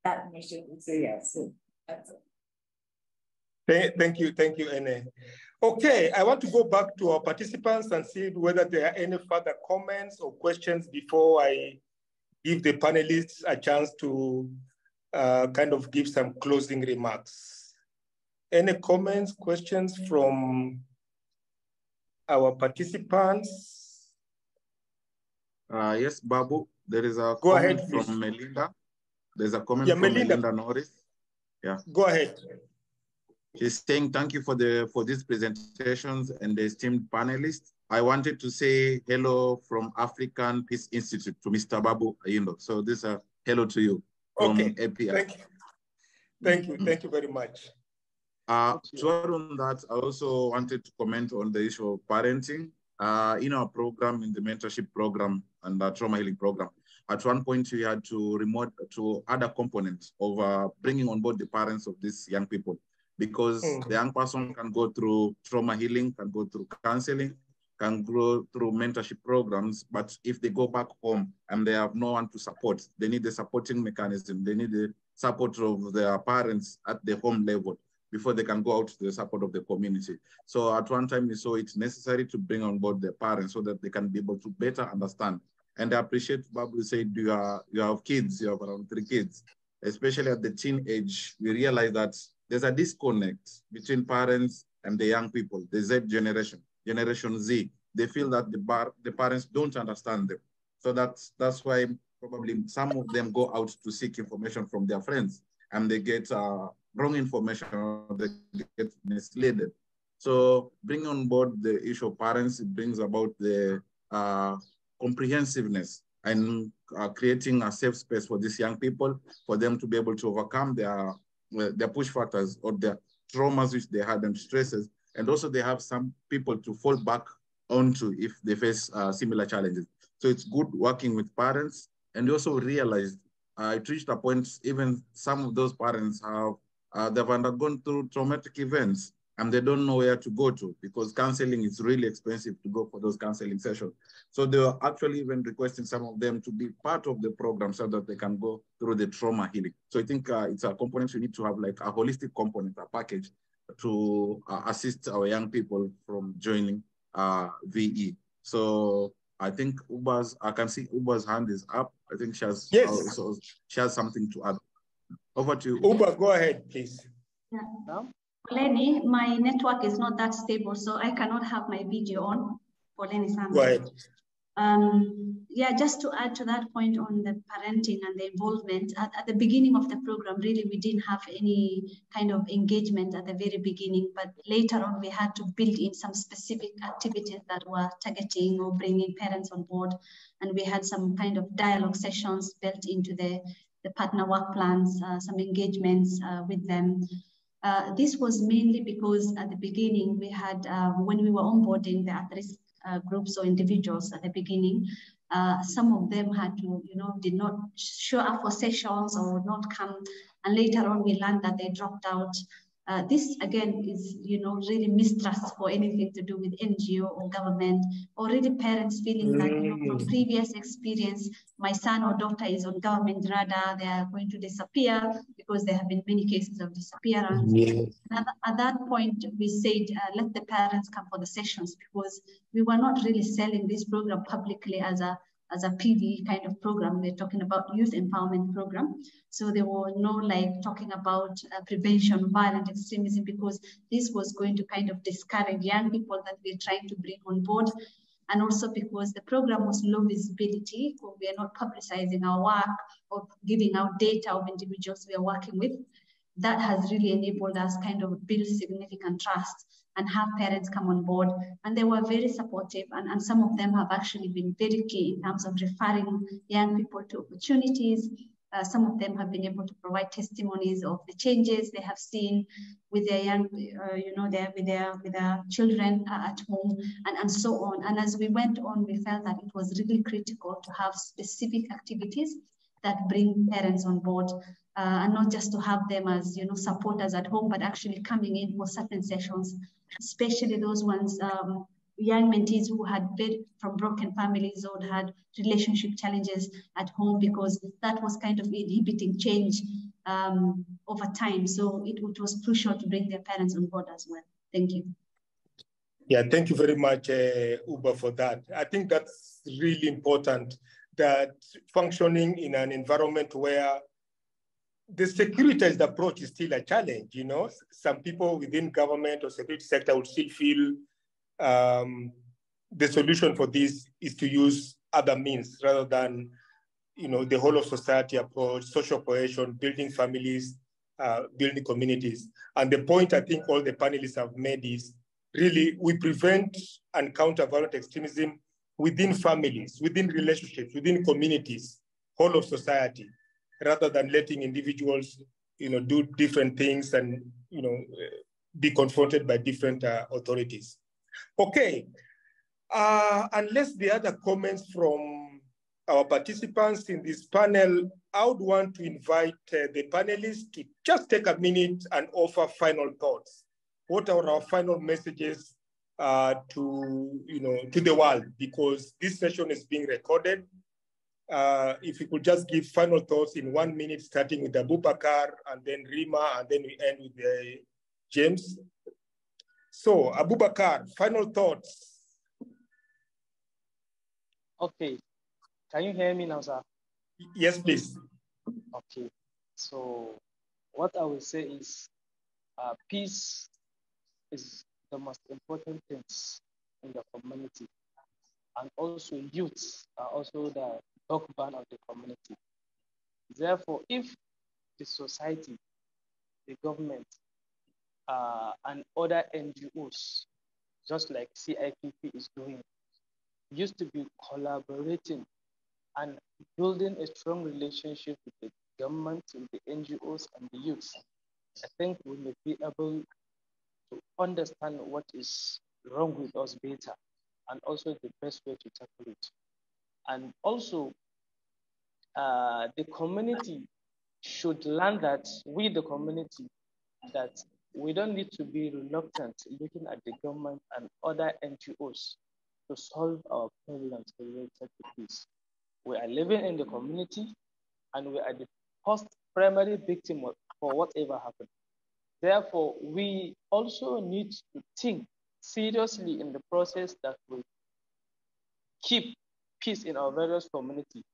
that mission? So yeah, so that's it. Thank you, Ene. Okay, I want to go back to our participants and see whether there are any further comments or questions before I give the panelists a chance to kind of give some closing remarks. Any comments, questions from our participants? Yes, Babu, there is a Go comment ahead, from Melinda. There's a comment from Melinda Norris. Yeah. Go ahead. She's saying, thank you for these presentations and the esteemed panelists. I wanted to say hello from African Peace Institute to Mr. Babu Ayindo. So this is a hello to you from API. Thank you very much. To add on that, I also wanted to comment on the issue of parenting. In our program, in the mentorship program and the trauma healing program, at one point we had to add a component of bringing on board the parents of these young people, because the young person can go through trauma healing, can go through counseling, can go through mentorship programs, but if they go back home and they have no one to support, they need the supporting mechanism, they need the support of their parents at the home level before they can go out to the support of the community. So at one time we saw it's necessary to bring on board the parents so that they can be able to better understand. And I appreciate Babu said you have kids, you have around 3 kids, especially at the teen age. We realize that there's a disconnect between parents and the young people, the Z generation, Generation Z. They feel that the parents don't understand them. So that's why probably some of them go out to seek information from their friends and they get wrong information, or they get misled. So bringing on board the issue of parents, it brings about the comprehensiveness and creating a safe space for these young people, for them to be able to overcome their push factors or their traumas which they had and stresses. And also they have some people to fall back onto if they face similar challenges. So it's good working with parents. And also realized it reached a point, even some of those parents they've undergone through traumatic events and they don't know where to go to, because counseling is really expensive to go for those counseling sessions. So they were actually even requesting some of them to be part of the program so that they can go through the trauma healing. So I think it's a component we need to have, like a holistic component, a package to assist our young people from joining VE. So I think I can see Uba's hand is up. I think she has, she has something to add. Over to you. Uba, go ahead, please. Yeah. No? Lenny, my network is not that stable, so I cannot have my video on for Lenny's answer. Go ahead. Yeah, just to add to that point on the parenting and the involvement, at the beginning of the program, really, we didn't have any kind of engagement at the very beginning, but later on, we had to build in some specific activities that were targeting or bringing parents on board. And we had some kind of dialogue sessions built into the partner work plans, some engagements with them. This was mainly because at the beginning we had, when we were onboarding the at-risk groups or individuals at the beginning, some of them had to, did not show up for sessions or not come. And later on we learned that they dropped out. This again is, really mistrust for anything to do with NGO or government, or really parents feeling that, from previous experience, my son or daughter is on government radar, they are going to disappear, because there have been many cases of disappearance. At that point, we said, let the parents come for the sessions, because we were not really selling this program publicly as a as a PVE kind of program. We're talking about youth empowerment program. So there were no like talking about prevention of violent extremism, because this was going to kind of discourage young people that we're trying to bring on board. And also because the program was low visibility, we are not publicizing our work or giving out data of individuals we are working with. That has really enabled us kind of build significant trust and have parents come on board. And they were very supportive, and some of them have actually been very key in terms of referring young people to opportunities. Some of them have been able to provide testimonies of the changes they have seen with their young, with their children at home, and so on. And as we went on, we felt that it was really critical to have specific activities that bring parents on board, and not just to have them as supporters at home, but actually coming in for certain sessions, especially those ones, young mentees who had been from broken families or had relationship challenges at home, because that was kind of inhibiting change over time. So it was crucial to bring their parents on board as well. Thank you. Yeah, thank you very much, Uba, for that. I think that's really important, that functioning in an environment where the securitized approach is still a challenge. Some people within government or security sector would still feel the solution for this is to use other means rather than, the whole of society approach, social cohesion, building families, building communities. And the point I think all the panelists have made is really we prevent and counter violent extremism within families, within relationships, within communities, whole of society, rather than letting individuals, do different things and, be confronted by different authorities. Okay, unless the other comments from our participants in this panel, I would want to invite the panelists to just take a minute and offer final thoughts. What are our final messages to the world? Because this session is being recorded. If you could just give final thoughts in 1 minute, starting with Abubakar and then Rima, and then we end with James. So Abubakar, final thoughts. Okay, can you hear me now, sir? Yes, please. Okay, so what I will say is peace is the most important things in the community. And also youths are also the backbone of the community. Therefore, if the society, the government, and other NGOs, just like CIPP is doing, used to be collaborating and building a strong relationship with the government, with the NGOs and the youths, I think we may be able to understand what is wrong with us better, and also the best way to tackle it. And also, the community should learn that we, the community, that we don't need to be reluctant looking at the government and other NGOs to solve our problems related to peace. We are living in the community, and we are the first primary victim for whatever happened. Therefore, we also need to think seriously in the process that will keep peace in our various communities.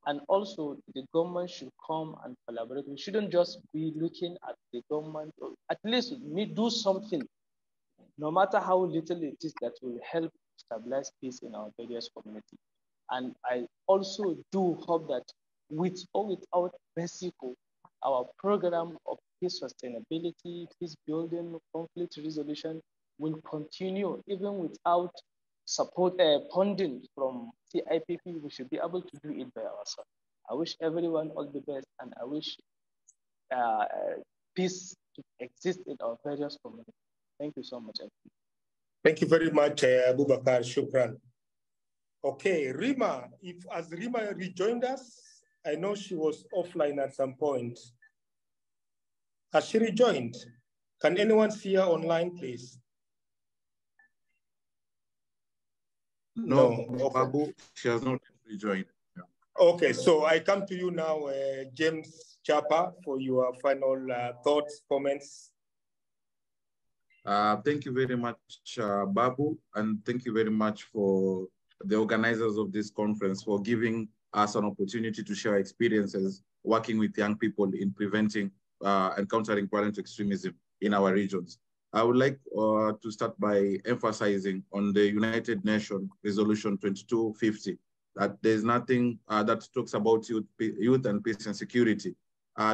And also, the government should come and collaborate. We shouldn't just be looking at the government, or at least we do something, no matter how little it is, that will help stabilize peace in our various communities. And I also do hope that with or without Mexico, our program of peace sustainability, peace building, conflict resolution will continue even without support funding from CIPP. We should be able to do it by ourselves. I wish everyone all the best, and I wish peace to exist in our various communities. Thank you so much. Thank you very much, Abubakar. Shukran. Okay, Rima, as Rima rejoined us, I know she was offline at some point. Has she rejoined? Can anyone see her online, please? No, Babu, she has not rejoined. Yeah. Okay, so I come to you now, James Chapa, for your final thoughts, comments. Thank you very much, Babu, and thank you very much for the organizers of this conference for giving us an opportunity to share experiences working with young people in preventing and countering violent extremism in our regions. I would like to start by emphasizing on the United Nations Resolution 2250, that there's nothing that talks about youth and peace and security.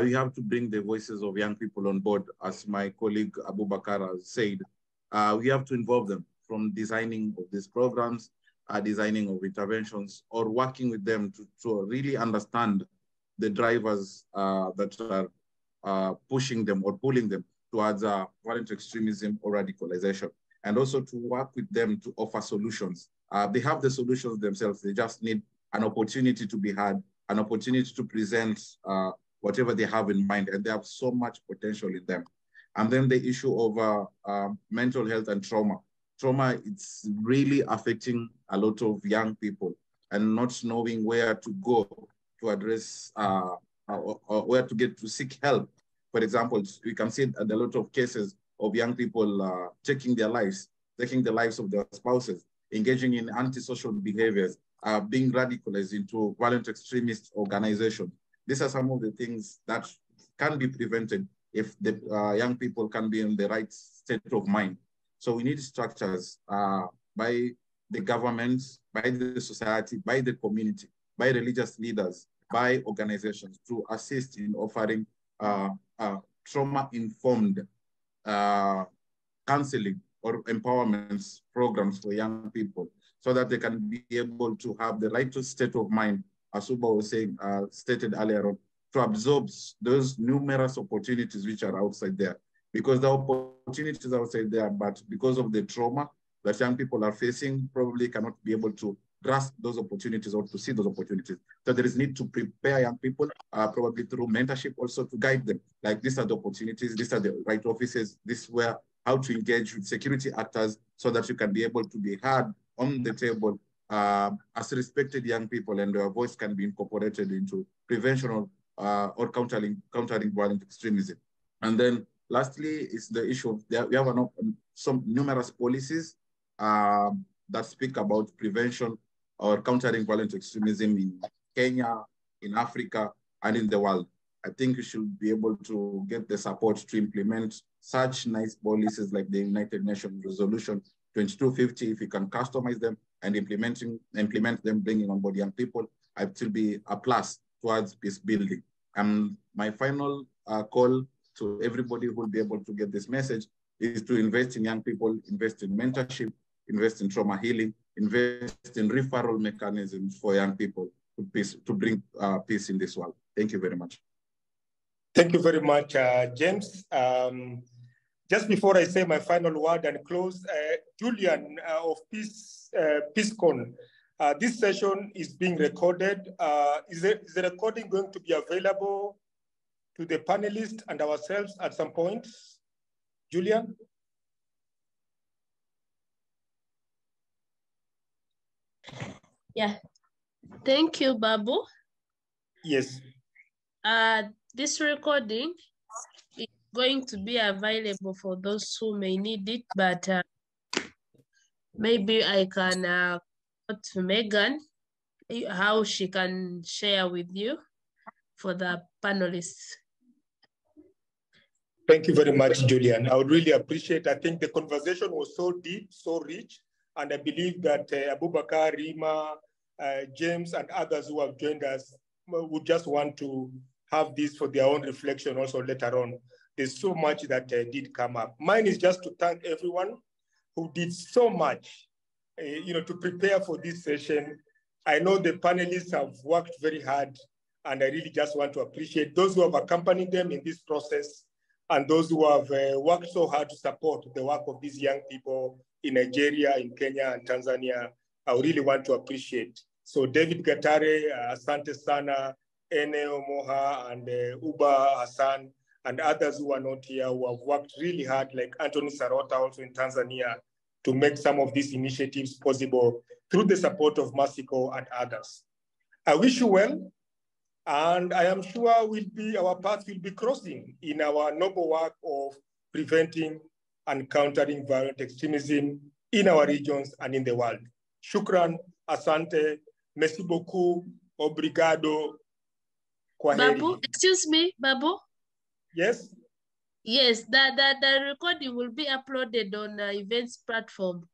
We have to bring the voices of young people on board, as my colleague Abu Bakar has said. We have to involve them from designing of these programs, designing of interventions, or working with them to really understand the drivers that are pushing them or pulling them towards violent extremism or radicalization, and also to work with them to offer solutions. They have the solutions themselves. They just need an opportunity to be heard, an opportunity to present whatever they have in mind, and they have so much potential in them. And then the issue of mental health and trauma. Trauma, it's really affecting a lot of young people, and not knowing where to go to address or where to get to seek help. For example, we can see a lot of cases of young people taking their lives, taking the lives of their spouses, engaging in antisocial behaviors, being radicalized into violent extremist organizations. These are some of the things that can be prevented if the young people can be in the right state of mind. So we need structures by the government, by the society, by the community, by religious leaders, by organizations to assist in offering trauma-informed counseling or empowerment programs for young people, so that they can be able to have the right state of mind, as Uba was saying, stated earlier on, to absorb those numerous opportunities which are outside there. Because the opportunities outside there, but because of the trauma that young people are facing, probably cannot be able to grasp those opportunities or to see those opportunities. So there is need to prepare young people, probably through mentorship also, to guide them. Like, these are the opportunities, these are the right offices, this is where, how to engage with security actors so that you can be able to be heard on the table as respected young people, and their voice can be incorporated into prevention or countering violent extremism. And then lastly is the issue of, we have some numerous policies that speak about prevention or countering violent extremism in Kenya, in Africa, and in the world. I think we should be able to get the support to implement such nice policies like the United Nations Resolution 2250. If we can customize them and implement them, bringing on board young people, it will be a plus towards peace building. And my final call to everybody who will be able to get this message is to invest in young people, invest in mentorship, invest in trauma healing, invest in referral mechanisms for young people to bring peace in this world. Thank you very much. Thank you very much, James. Just before I say my final word and close, Julian of PeaceCon, this session is being recorded. Is the recording going to be available to the panelists and ourselves at some point? Julian? Yeah, thank you, Babu. Yes. This recording is going to be available for those who may need it, but maybe I can go to Megan, how she can share with you for the panelists. Thank you very much, Julian. I would really appreciate. I think the conversation was so deep, so rich, and I believe that Abu Bakar, Rima, James, and others who have joined us would just want to have this for their own reflection also later on. There's so much that did come up. Mine is just to thank everyone who did so much, to prepare for this session. I know the panelists have worked very hard, and I really just want to appreciate those who have accompanied them in this process, and those who have worked so hard to support the work of these young people in Nigeria, in Kenya, and Tanzania. I really want to appreciate. So David Gatare, Asante Sana, Eneo Moha, and Uba Hassan, and others who are not here, who have worked really hard, like Anthony Sarota also in Tanzania, to make some of these initiatives possible through the support of Masiko and others. I wish you well, and I am sure our paths will be crossing in our noble work of preventing and countering violent extremism in our regions and in the world. Shukran, Asante. Merci beaucoup. Obrigado. Kwaheri. Babu, excuse me, Babu? Yes? Yes, the recording will be uploaded on events platform.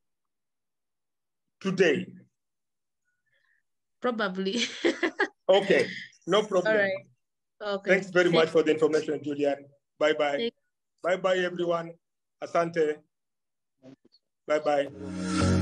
Today? Probably. Okay, no problem. All right. Okay. Thanks very much for the information, Julian. Bye-bye. Bye-bye, everyone. Asante. Bye-bye.